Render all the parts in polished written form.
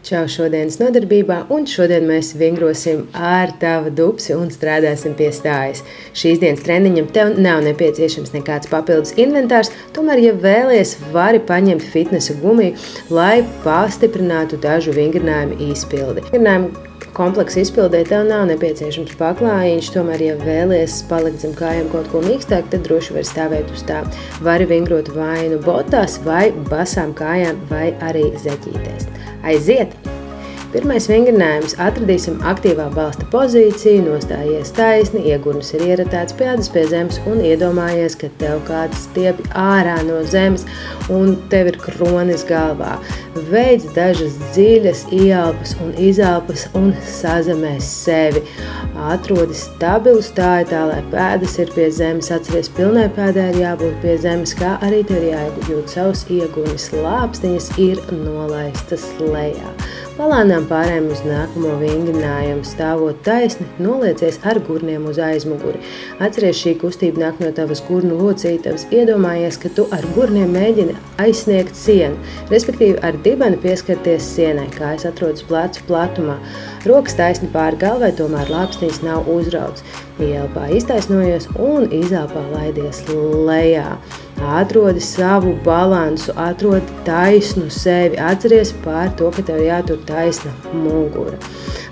Čau šodienas nodarbībā, un šodien mēs vingrosim ar tavu dupsi un strādāsim pie stājas. Šīs dienas treniņam tev nav nepieciešams nekāds papildus inventārs, tomēr, ja vēlies, vari paņemt fitnesa gumiju, lai pastiprinātu dažu vingrinājumu izpildi. Vingrinājumu kompleksu izpildē tev nav nepieciešams paklājiņš, tomēr, ja vēlies palikt zem kājām kaut ko mīkstāk, tad droši var stāvēt uz tā. Vari vingrot vai nu botās, vai basām kājām, vai arī zeķītēs. Aiziet! Pirmais vingrinājums. Atradīsim aktīvā balsta pozīciju, nostājies taisni, iegurnis ir ieratēts pēdas pie zemes un iedomājies, ka tev kāds stiepj ārā no zemes un tev ir kronis galvā. Veic dažas dziļas ieelpas un izelpas un sazemēs sevi. Atrodi stabilu stāju tā, lai pēdas ir pie zemes. Atceries, pilnai pēdai ir jābūt pie zemes, kā arī tev ir jājūt savus iegurnis. Lāpstiņas ir nolaistas lejā. Palānām pārējām uz nākamo vingrinājumu. Stāvot taisni, noliecies ar gurniem uz aizmuguri. Atceries, šī kustība nāk no tavas gurnu locītavas. Iedomājies, ka tu ar gurniem mēģini aizsniegt sienu, respektīvi ar dibeni pieskarties sienai, kājas atrodas plecu platumā. Rokas taisni pāri galvai, tomēr lāpstiņas nav uzrauts. Ielpā iztaisnojies un izelpā laidies lejā. Atrodi savu balansu, atrodi taisnu sevi, atceries pār to, ka tev jātur taisna mugura.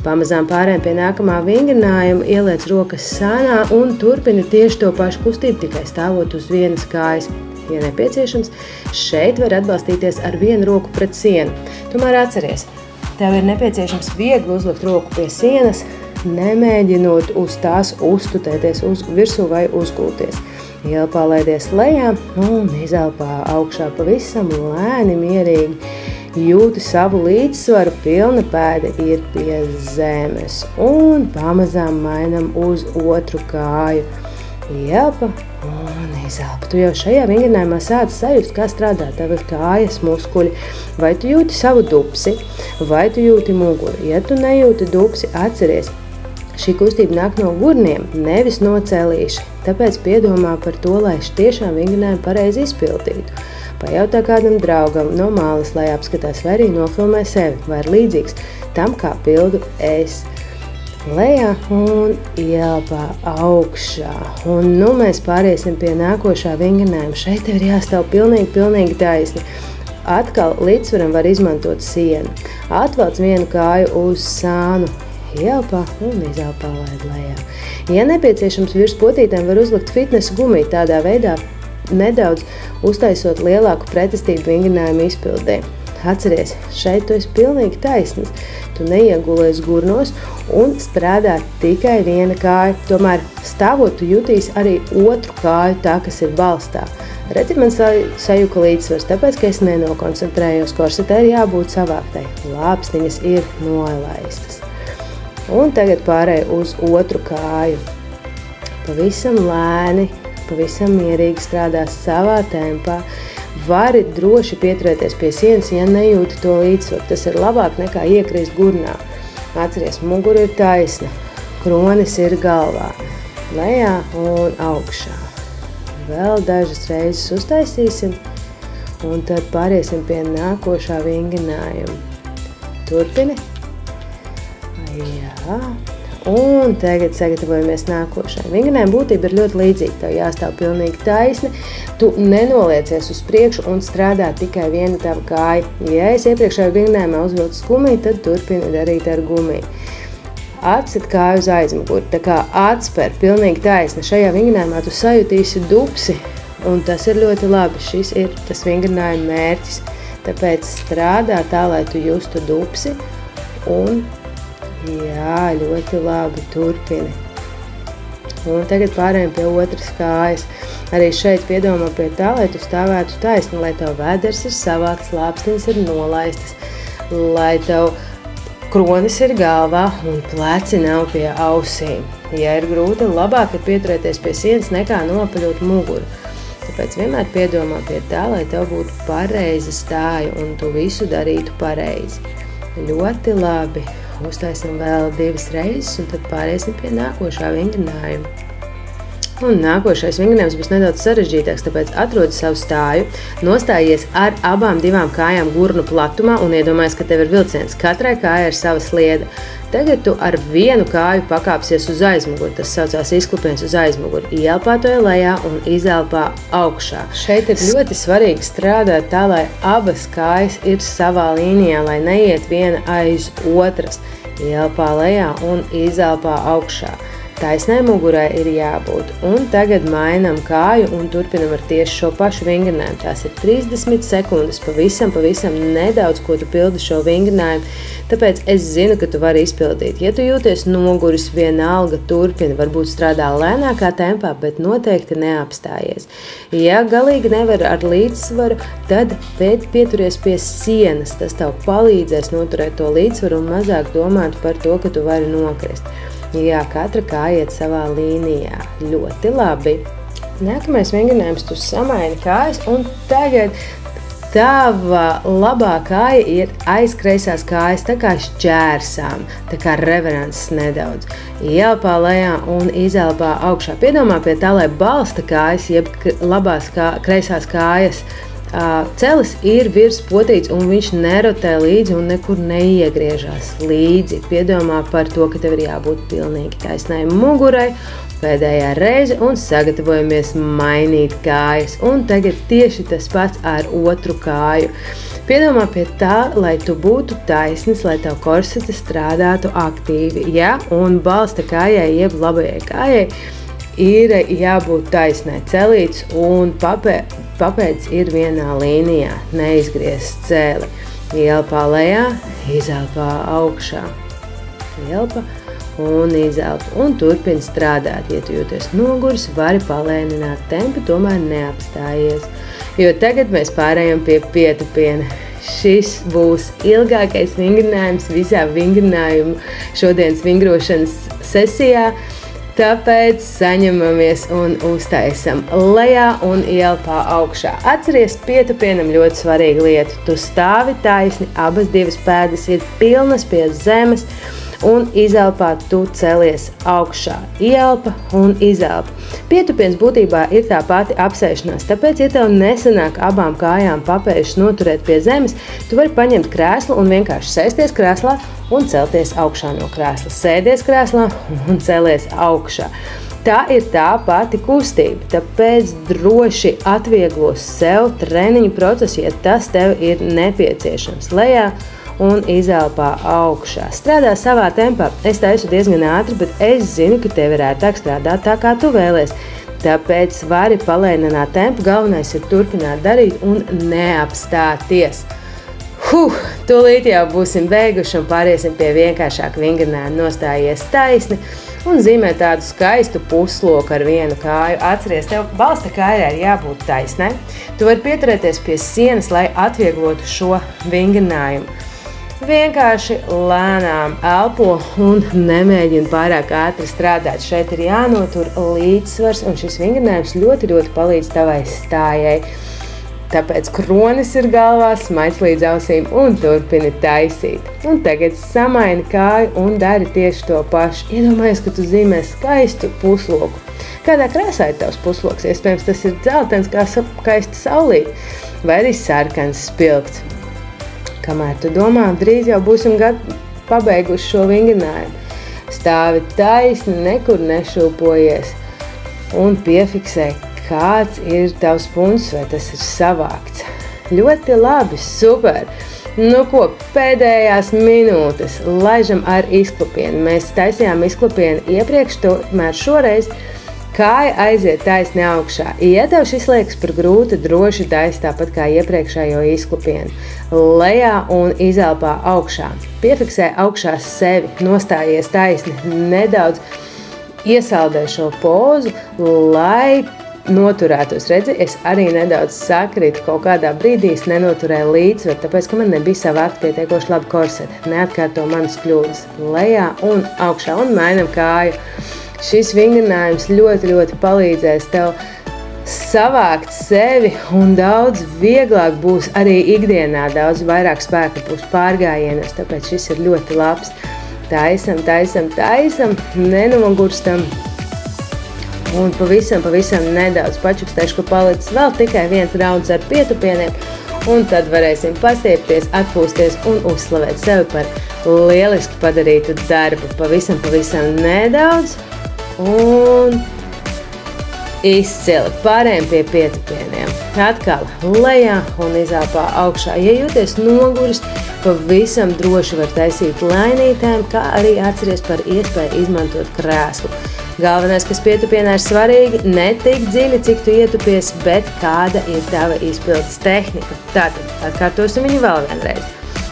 Pamazām pārējām pie nākamā vingrinājuma, ieliec rokas sānā un turpini tieši to pašu kustību, tikai stāvot uz vienas kājas. Ja nepieciešams, šeit var atbalstīties ar vienu roku pret sienu. Tomēr atceries, tev ir nepieciešams viegli uzlikt roku pie sienas, nemēģinot uz tās uztutēties uz virsū vai uzgulties. Ielpā laidies lejā un izelpā augšā pavisam lēni, mierīgi. Jūti savu līdzsvaru, pilna pēda ir pie zemes un pamazām mainam uz otru kāju. Ielpa un izelpa. Tu jau šajā vingrinājumā sāc sajust, kā strādā tavas kājas muskuļi. Vai tu jūti savu dupsi, vai tu jūti muguru. Ja tu nejūti dupsi, atceries. Šī kustība nāk no gurniem, nevis no celīša, tāpēc piedomā par to, lai tiešām vingrinājumu pareizi izpildītu. Pajautā kādam draugam no malas, lai apskatās, vai arī nofilmē sevi, vai ir līdzīgs tam, kā pildu es. Lejā un ielpā augšā. Un nu mēs pāriesim pie nākošā vingrinājuma. Šeit tev ir jāstāv pilnīgi taisni. Atkal līdzsvaram var izmantot sienu. Atvelc vienu kāju uz sānu. Ielpā un izelpā laid lejā. Ja nepieciešams, virs potītēm var uzlikt fitnesa gumiju, tādā veidā nedaudz uztaisot lielāku pretestību vingrinājumu izpildē. Atceries, šeit tu esi pilnīgi taisns. Tu neiegulies gurnos un strādā tikai viena kāja. Tomēr stāvot tu jutīsi arī otru kāju, tā, kas ir balstā. Redzi, man sajuka līdzsvars, tāpēc, ka es nenokoncentrējos. Korsetē ir jābūt savāktai. Lāpstiņas ir nolaistas. Un tagad pārēj uz otru kāju. Pavisam lēni, pavisam mierīgi strādās savā tempā. Vari droši pieturēties pie sienas, ja nejūti to līdzsvaru. Tas ir labāk nekā iekrist gurnā. Atceries, mugura ir taisna, kronis ir galvā, lejā un augšā. Vēl dažas reizes uztaisīsim, un tad pāriesim pie nākošā vingrinājuma. Turpini. Jā, un tagad sagatavojamies nākošai. Vingrinājuma būtība ir ļoti līdzīga. Tev jāstāv pilnīgi taisni, tu nenoliecies uz priekšu un strādā tikai viena tava kāja. Ja es iepriekšējā vingrinājumā uzvilcu gumiju, tad turpini darīt ar gumiju. Atset kāju uz aizmuguri, tā kā atspēr pilnīgi taisni. Šajā vingrinājumā tu sajutīsi dupsi, un tas ir ļoti labi. Šis ir tas vingrinājuma mērķis. Tāpēc strādā tā, lai tu justu dupsi un jā, ļoti labi, turpini. Un tagad pārējām pie otras kājas. Arī šeit piedomā pie tā, lai tu stāvētu taisni, lai tev vēders ir savākts, lāpstiņas ir nolaistas, lai tev kronis ir galvā un pleci nav pie ausīm. Ja ir grūti, labāk ir pieturēties pie sienas nekā nopaļot muguru. Tāpēc vienmēr piedomā pie tā, lai tev būtu pareiza stāja un tu visu darītu pareizi. Ļoti labi. Uztaisim vēl divas reizes un tad pāriesim pie nākošā vingrinājuma. Un nākošais vingrinājums būs nedaudz sarežģītāks, tāpēc atrodi savu stāju, nostājies ar abām divām kājām gurnu platumā un iedomājies, ka tev ir vilciens. Katrai kājai ir sava sliede. Tagad tu ar vienu kāju pakāpsies uz aizmuguri, tas saucās izklupiens uz aizmuguri. Ielpā to lejā un izelpā augšā. Šeit ir ļoti svarīgi strādāt tā, lai abas kājas ir savā līnijā, lai neiet viena aiz otras. Ielpā lejā un izelpā augšā. Taisnai mugurai ir jābūt. Un tagad mainām kāju un turpinam ar tieši šo pašu vingrinājumu. Tās ir 30 sekundes, pavisam nedaudz, ko tu pildi šo vingrinājumu. Tāpēc es zinu, ka tu vari izpildīt. Ja tu jūties noguris, vienalga turpini, varbūt strādā lēnākā tempā, bet noteikti neapstājies. Ja galīgi nevar ar līdzsvaru, tad pieturies pie sienas. Tas tev palīdzēs noturēt to līdzsvaru un mazāk domāt par to, ka tu vari nokrist. Jā, katra kāja iet savā līnijā. Ļoti labi. Nākamais vingrinājums, tu samaini kājas, un tagad tava labā kāja ir aiz kreisās kājas, tā kā šķērsām, tā kā reveranses nedaudz. Ielpā lejā un izelpā augšā. Piedomā pie tā, lai balsta kājas, jeb labās kreisās kājas, celis ir virs potīts un viņš nerotē līdzi un nekur neiegriežās līdzi. Piedomā par to, ka tev ir jābūt pilnīgi taisnai mugurai. Pēdējā reize un sagatavojamies mainīt kājas. Un tagad tieši tas pats ar otru kāju. Piedomā pie tā, lai tu būtu taisnis, lai tavu korsete strādātu aktīvi. Ja? Un balsta kājai, jeb labajai kājai, ir jābūt taisnai celīts un papēdis ir vienā līnijā, neizgriezt cēli. Ielpā lejā, izelpā augšā. Ielpa un izelpa. Un turpini strādāt. Ja tu jūties noguris, vari palēnināt tempu, tomēr neapstājies. Jo tagad mēs pārējām pie pietupiena. Šis būs ilgākais vingrinājums visā vingrinājumu šodienas vingrošanas sesijā. Tāpēc saņemamies un uztaisam lejā un ielpā augšā. Atceries, pietupienam ļoti svarīga lieta. Tu stāvi taisni, abas divas pēdas ir pilnas pie zemes un izelpā tu celies augšā. Ielpa un izelpa. Pietupiens būtībā ir tā pati apsēšanās, tāpēc, ja tev nesanāk abām kājām papēžas noturēt pie zemes, tu vari paņemt krēslu un vienkārši sēsties krēslā un celties augšā no krēsla. Sēdies krēslā un celies augšā. Tā ir tā pati kustība, tāpēc droši atvieglos sev treniņu procesu, ja tas tev ir nepieciešams. Lejā un izelpā augšā. Strādā savā tempā. Es taisu diezgan ātri, bet es zinu, ka tev ir ērtāk strādāt tā, kā tu vēlies. Tāpēc vari palēnināt tempu, galvenais ir turpināt darīt un neapstāties. Tūlīt jau būsim beiguši un pāriesim pie vienkāršāka vingrinājuma. Nostājies taisni un zīmē tādu skaistu pusloku ar vienu kāju. Atceries, tev balsta kājai ir jābūt taisnai. Tu vari pieturēties pie sienas, lai atvieglotu šo vingrinājumu. Vienkārši lēnām elpo un nemēģina pārāk ātri strādāt. Šeit ir jānotur līdzsvars, un šis vingrinājums ļoti palīdz tavai stājai. Tāpēc kronis ir galvā, smaids līdz ausīm un turpini taisīt. Un tagad samaini kāju un dari tieši to pašu. Iedomājies, ka tu zīmē skaistu pusloku. Kādā krāsā ir tavs pusloks? Iespējams, tas ir dzeltens kā skaista saulīte vai arī sarkans spilgts. Kamēr tu domā, drīz jau būsim pabeiguši šo vingrinājumu. Stāvi taisni, nekur nešūpojies un piefiksē, kāds ir tavs punkts, vai tas ir savākts. Ļoti labi, super! Nu ko, pēdējās minūtes laižam ar izklupienu. Mēs taisījām izklupienu iepriekš, tomēr šoreiz kāja aiziet taisni augšā. Ja tev šis liekas par grūti, droši taisi tāpat kā iepriekšējo izklupienu. Lejā un izelpā augšā. Piefiksē augšā sevi, nostājies taisni, nedaudz iesaldē šo pozu, lai noturētos. Redzi, es arī nedaudz sakritu, kaut kādā brīdī es nenoturēju līdzsvaru, tāpēc, ka man nebija savākt pietiekoši labi korseti. Neatkārto manas kļūdas. Lejā un augšā un mainam kāju. Šis vingrinājums ļoti palīdzēs tev savākt sevi un daudz vieglāk būs arī ikdienā, daudz vairāk spēka būs pārgājienos, tāpēc šis ir ļoti labs. Taisam, nenogurstam Un pavisam nedaudz pačukstēšu, ka palicis vēl tikai viens rauns ar pietupieniem, un tad varēsim pastiepties, atpūsties un uzslavēt sevi par lieliski padarītu darbu. Pavisam nedaudz, un izcili. Pārējiem pie pietupieniem. Atkal lejā un izelpā augšā. Ja jūties noguris, pavisam droši var taisīt lainītēm, kā arī atceries par iespēju izmantot krēslu. Galvenais, kas pietupienā ir svarīgi, ne tik dziļi, cik tu ietupies, bet kāda ir tava izpildes tehnika. Tātad atkārtosim viņu vēl vienreiz.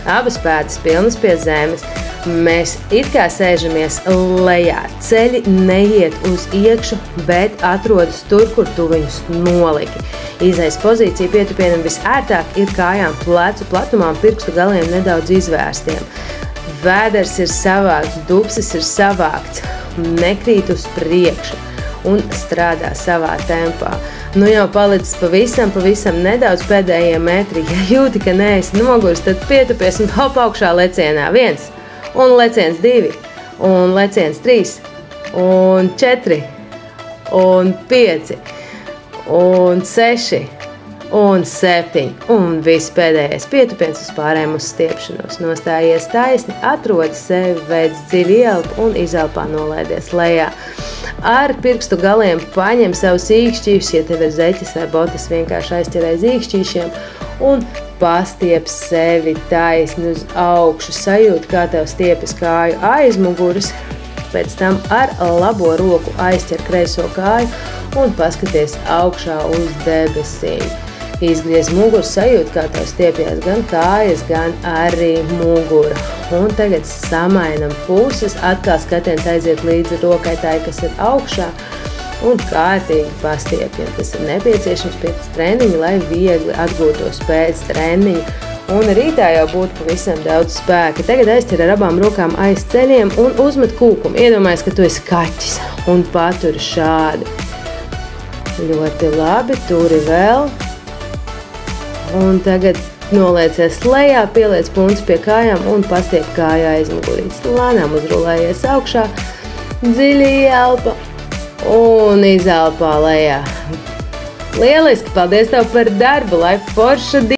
Abas pēdas pilnas pie zemes. Mēs it kā sēžamies lejā. Ceļi neiet uz iekšu, bet atrodas tur, kur tu viņus noliki. Izejas pozīcija pietupienam visērtāk ir kājām plecu platumā un pirkstu galiem nedaudz izvērstiem. Vēders ir savākts, dubsis ir savākts, nekrīt uz priekšu un strādā savā tempā. Nu jau palicis pavisam nedaudz pēdējie metri. Ja jūti, ka neesi noguris, tad pietupies un hop augšā lecienā. 1, un leciens 2, un leciens 3, un 4, un 5, un 6, un 7, un viss pēdējais pietupiens uz pārējiem uz stiepšanos. Nostājies taisni, atrodi sevi, veic dziļi ielpu un izelpā nolaidies lejā. Ar pirkstu galiem paņem savus īkšķīšus, ja tev ir zeķis vai botas, vienkārši aizķerē īkšķīšiem un pastiep sevi taisni uz augšu. Sajūt, kā tev stiepjas kāju aizmuguras, pēc tam ar labo roku aizķer kreiso kāju un paskaties augšā uz debesīm. Izgriez muguru, sajūt, kā tev stiepjas gan kājas, gan arī mugura. Un tagad samainam puses, atkal skatiens aiziet līdzi rokai tai, kas ir augšā, un kārtīgi pastiepjam. Tas ir nepieciešams pēc treniņa, lai viegli atgūtos pēc treniņa. Un rītā jau būtu pavisam daudz spēka. Tagad aizķer ar abām rokām aiz ceļiem un uzmet kūkumu. Iedomājies, ka tu esi kaķis un paturi šādi. Ļoti labi, turi vēl. Un tagad noliecies lejā, pieliec punci pie kājām un pastiep kāju aizmugurītes. Lēnām uzrulējies augšā, dziļi ielpa un izelpā lejā. Lieliski, paldies tev par darbu, lai forša diena!